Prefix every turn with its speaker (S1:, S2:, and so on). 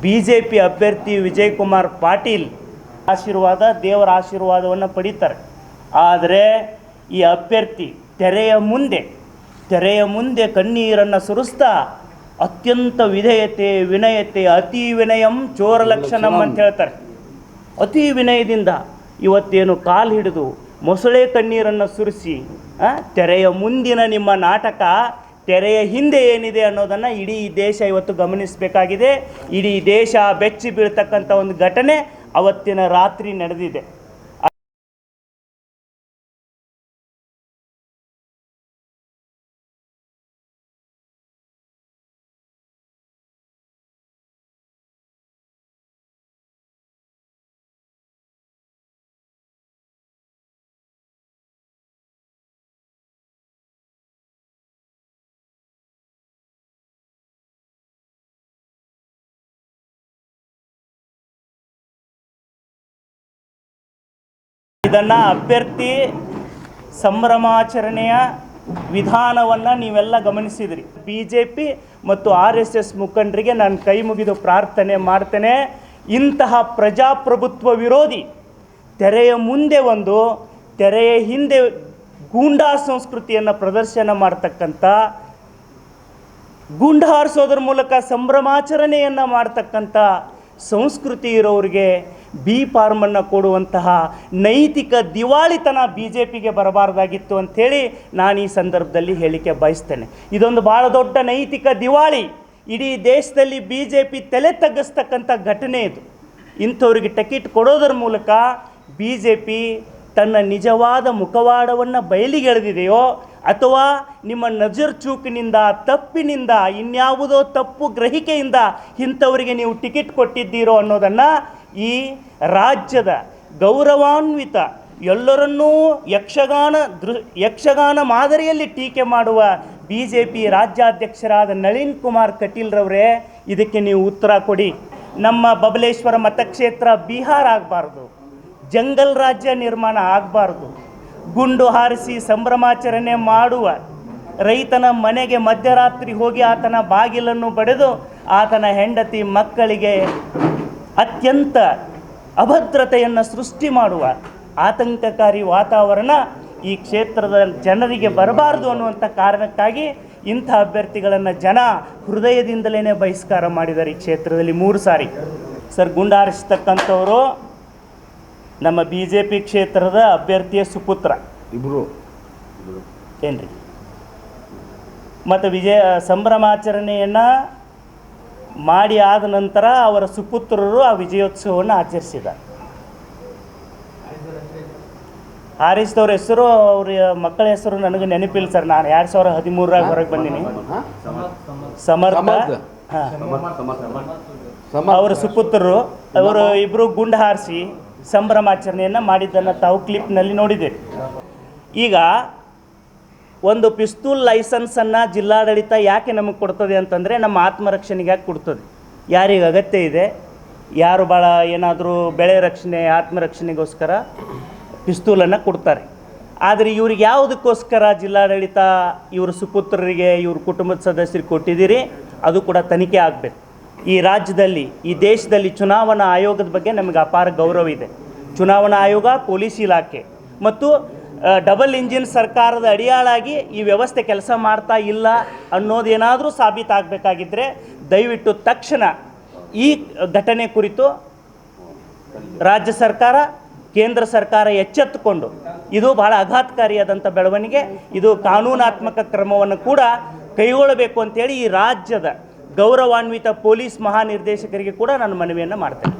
S1: BJP ಅಭ್ಯರ್ಥಿ ವಿಜಯಕುಮಾರ್ ಪಾಟೀಲ್ ಆಶೀರ್ವಾದ ದೇವರ ಆಶೀರ್ವಾದವನ್ನು ಪಡೀತಾರೆ. ಆದರೆ ಈ ಅಭ್ಯರ್ಥಿ ತೆರೆಯ ಮುಂದೆ ಕಣ್ಣೀರನ್ನು ಸುರಿಸ್ತಾ ಅತ್ಯಂತ ವಿಧೇಯತೆ ವಿನಯತೆ ಅತಿ ವಿನಯಂ ಚೋರ ಲಕ್ಷಣಂ ಅಂತ ಹೇಳ್ತಾರೆ. ಅತಿ ವಿನಯದಿಂದ ಇವತ್ತೇನು ಕಾಲು ಹಿಡಿದು ಮೊಸಳೆ ಕಣ್ಣೀರನ್ನು ಸುರಿಸಿ ತೆರೆಯ ಮುಂದಿನ ನಿಮ್ಮ ನಾಟಕ ತೆರೆಯ ಹಿಂದೆ ಏನಿದೆ ಅನ್ನೋದನ್ನು ಇಡೀ ದೇಶ ಇವತ್ತು ಗಮನಿಸಬೇಕಾಗಿದೆ. ಇಡೀ ದೇಶ ಬೆಚ್ಚಿ ಬೀಳ್ತಕ್ಕಂಥ ಒಂದು ಘಟನೆ ಅವತ್ತಿನ ರಾತ್ರಿ ನಡೆದಿದೆ. ಇದನ್ನು ಅಭ್ಯರ್ಥಿ ಸಂಭ್ರಮಾಚರಣೆಯ ವಿಧಾನವನ್ನು ನೀವೆಲ್ಲ ಗಮನಿಸಿದ್ರಿ. BJP ಮತ್ತು RSS ಮುಖಂಡರಿಗೆ ನಾನು ಕೈ ಮುಗಿದು ಪ್ರಾರ್ಥನೆ ಮಾಡ್ತೇನೆ, ಇಂತಹ ಪ್ರಜಾಪ್ರಭುತ್ವ ವಿರೋಧಿ ತೆರೆಯ ಮುಂದೆ ಒಂದು ತೆರೆಯ ಹಿಂದೆ ಗೂಂಡಾ ಸಂಸ್ಕೃತಿಯನ್ನು ಪ್ರದರ್ಶನ ಮಾಡ್ತಕ್ಕಂಥ, ಗುಂಡು ಹಾರಿಸೋದ್ರ ಮೂಲಕ ಸಂಭ್ರಮಾಚರಣೆಯನ್ನು ಮಾಡ್ತಕ್ಕಂಥ ಸಂಸ್ಕೃತಿ ಇರೋರಿಗೆ B ಫಾರ್ಮನ್ನು ಕೊಡುವಂತಹ ನೈತಿಕ ದಿವಾಳಿತನ BJPಗೆ ಬರಬಾರ್ದಾಗಿತ್ತು ಅಂಥೇಳಿ ನಾನು ಈ ಸಂದರ್ಭದಲ್ಲಿ ಹೇಳಿಕೆ ಬಯಸ್ತೇನೆ. ಇದೊಂದು ಭಾಳ ದೊಡ್ಡ ನೈತಿಕ ದಿವಾಳಿ. ಇಡೀ ದೇಶದಲ್ಲಿ BJP ತಲೆ ತಗ್ಗಿಸ್ತಕ್ಕಂಥ ಘಟನೆ ಇದು. ಇಂಥವ್ರಿಗೆ ಟಿಕೆಟ್ ಕೊಡೋದರ ಮೂಲಕ BJP ತನ್ನ ನಿಜವಾದ ಮುಖವಾಡವನ್ನು ಬಯಲಿಗೆಳೆದಿದೆಯೋ ಅಥವಾ ನಿಮ್ಮ ನಜರ್ ಚೂಕಿನಿಂದ ತಪ್ಪಿನಿಂದ ಇನ್ಯಾವುದೋ ತಪ್ಪು ಗ್ರಹಿಕೆಯಿಂದ ಇಂಥವರಿಗೆ ನೀವು ಟಿಕೆಟ್ ಕೊಟ್ಟಿದ್ದೀರೋ ಅನ್ನೋದನ್ನು ಈ ರಾಜ್ಯದ ಗೌರವಾನ್ವಿತ ಎಲ್ಲರನ್ನೂ ಯಕ್ಷಗಾನ ಮಾದರಿಯಲ್ಲಿ ಟೀಕೆ ಮಾಡುವ BJP ರಾಜ್ಯಾಧ್ಯಕ್ಷರಾದ ನಳಿನ್ ಕುಮಾರ್ ಕಟೀಲ್ರವರೇ, ಇದಕ್ಕೆ ನೀವು ಉತ್ತರ ಕೊಡಿ. ನಮ್ಮ ಬಬಲೇಶ್ವರ ಮತಕ್ಷೇತ್ರ ಬಿಹಾರ ಆಗಬಾರ್ದು, ಜಂಗಲ್ ರಾಜ್ಯ ನಿರ್ಮಾಣ ಆಗಬಾರ್ದು. ಗುಂಡು ಹಾರಿಸಿ ಸಂಭ್ರಮಾಚರಣೆ ಮಾಡುವ ರೈತನ ಮನೆಗೆ ಮಧ್ಯರಾತ್ರಿ ಹೋಗಿ ಆತನ ಬಾಗಿಲನ್ನು ಬಡಿದು ಆತನ ಹೆಂಡತಿ ಮಕ್ಕಳಿಗೆ ಅತ್ಯಂತ ಅಭದ್ರತೆಯನ್ನು ಸೃಷ್ಟಿ ಮಾಡುವ ಆತಂಕಕಾರಿ ವಾತಾವರಣ ಈ ಕ್ಷೇತ್ರದ ಜನರಿಗೆ ಬರಬಾರ್ದು ಅನ್ನುವಂಥ ಕಾರಣಕ್ಕಾಗಿ ಇಂಥ ಅಭ್ಯರ್ಥಿಗಳನ್ನು ಜನ ಹೃದಯದಿಂದಲೇ ಬಹಿಷ್ಕಾರ ಮಾಡಿದ್ದಾರೆ. ಈ ಕ್ಷೇತ್ರದಲ್ಲಿ 3 ಸಾರಿ ಸರ್ ಗುಂಡು ಹಾರಿಸ್ತಕ್ಕಂಥವರು ನಮ್ಮ BJP ಕ್ಷೇತ್ರದ ಅಭ್ಯರ್ಥಿಯ ಸುಪುತ್ರ
S2: ಇಬ್ಬರು
S1: ಏನ್ರಿ. ಮತ್ತು ಸಂಭ್ರಮಾಚರಣೆಯನ್ನು ಮಾಡಿ ಆದ ನಂತರ ಅವರ ಸುಪುತ್ರರು ಆ ವಿಜಯೋತ್ಸವವನ್ನು ಆಚರಿಸಿದ್ದಾರೆ. ಹಾರಿಸಿದವ್ರ ಹೆಸರು, ಅವ್ರ ಮಕ್ಕಳ ಹೆಸರು ನನಗೆ ನೆನಪಿಲ್ಲ ಸರ್. ನಾನು 2013 ಹೊರಗೆ ಬಂದೀನಿ. ಸಮರ್ಥ, ಅವರ ಸುಪುತ್ರರು ಅವರು ಇಬ್ಬರು ಗುಂಡು ಹಾರಿಸಿ ಸಂಭ್ರಮಾಚರಣೆಯನ್ನು ಮಾಡಿದ್ದನ್ನು ತಾವು ಕ್ಲಿಪ್ನಲ್ಲಿ ನೋಡಿದ್ದೀರಿ. ಈಗ ಒಂದು ಪಿಸ್ತೂಲ್ ಲೈಸೆನ್ಸನ್ನು ಜಿಲ್ಲಾಡಳಿತ ಯಾಕೆ ನಮಗೆ ಕೊಡ್ತದೆ ಅಂತಂದರೆ ನಮ್ಮ ಆತ್ಮರಕ್ಷಣೆಗೆ ಯಾಕೆ ಕೊಡ್ತದೆ. ಯಾರಿಗೆ ಅಗತ್ಯ ಇದೆ, ಯಾರು ಭಾಳ ಏನಾದರೂ ಬೆಳೆ ರಕ್ಷಣೆ ಆತ್ಮರಕ್ಷಣೆಗೋಸ್ಕರ ಪಿಸ್ತೂಲನ್ನು ಕೊಡ್ತಾರೆ. ಆದರೆ ಇವ್ರಿಗೆ ಯಾವುದಕ್ಕೋಸ್ಕರ ಜಿಲ್ಲಾಡಳಿತ ಇವ್ರ ಸುಪುತ್ರರಿಗೆ ಇವ್ರ ಕುಟುಂಬದ ಸದಸ್ಯರಿಗೆ ಕೊಟ್ಟಿದ್ದೀರಿ, ಅದು ಕೂಡ ತನಿಖೆ ಆಗಬೇಕು. ಈ ರಾಜ್ಯದಲ್ಲಿ ಈ ದೇಶದಲ್ಲಿ ಚುನಾವಣಾ ಆಯೋಗದ ಬಗ್ಗೆ ನಮಗೆ ಅಪಾರ ಗೌರವ ಇದೆ. ಚುನಾವಣಾ ಆಯೋಗ, ಪೊಲೀಸ್ ಇಲಾಖೆ ಮತ್ತು ಡಬಲ್ ಇಂಜಿನ್ ಸರ್ಕಾರದ ಅಡಿಯಾಳಾಗಿ ಈ ವ್ಯವಸ್ಥೆ ಕೆಲಸ ಮಾಡ್ತಾ ಇಲ್ಲ ಅನ್ನೋದೇನಾದರೂ ಸಾಬೀತಾಗಬೇಕಾಗಿದ್ದರೆ ದಯವಿಟ್ಟು ತಕ್ಷಣ ಈ ಘಟನೆ ಕುರಿತು ರಾಜ್ಯ ಸರ್ಕಾರ ಕೇಂದ್ರ ಸರ್ಕಾರ ಎಚ್ಚೆತ್ತುಕೊಂಡು, ಇದು ಬಹಳ ಆಘಾತಕಾರಿಯಾದಂಥ ಬೆಳವಣಿಗೆ, ಇದು ಕಾನೂನಾತ್ಮಕ ಕ್ರಮವನ್ನು ಕೂಡ ಕೈಗೊಳ್ಳಬೇಕು ಅಂತೇಳಿ ಈ ರಾಜ್ಯದ ಗೌರವಾನ್ವಿತ ಪೊಲೀಸ್ ಮಹಾನಿರ್ದೇಶಕರಿಗೆ ಕೂಡ ನಾನು ಮನವಿಯನ್ನು ಮಾಡ್ತೇನೆ.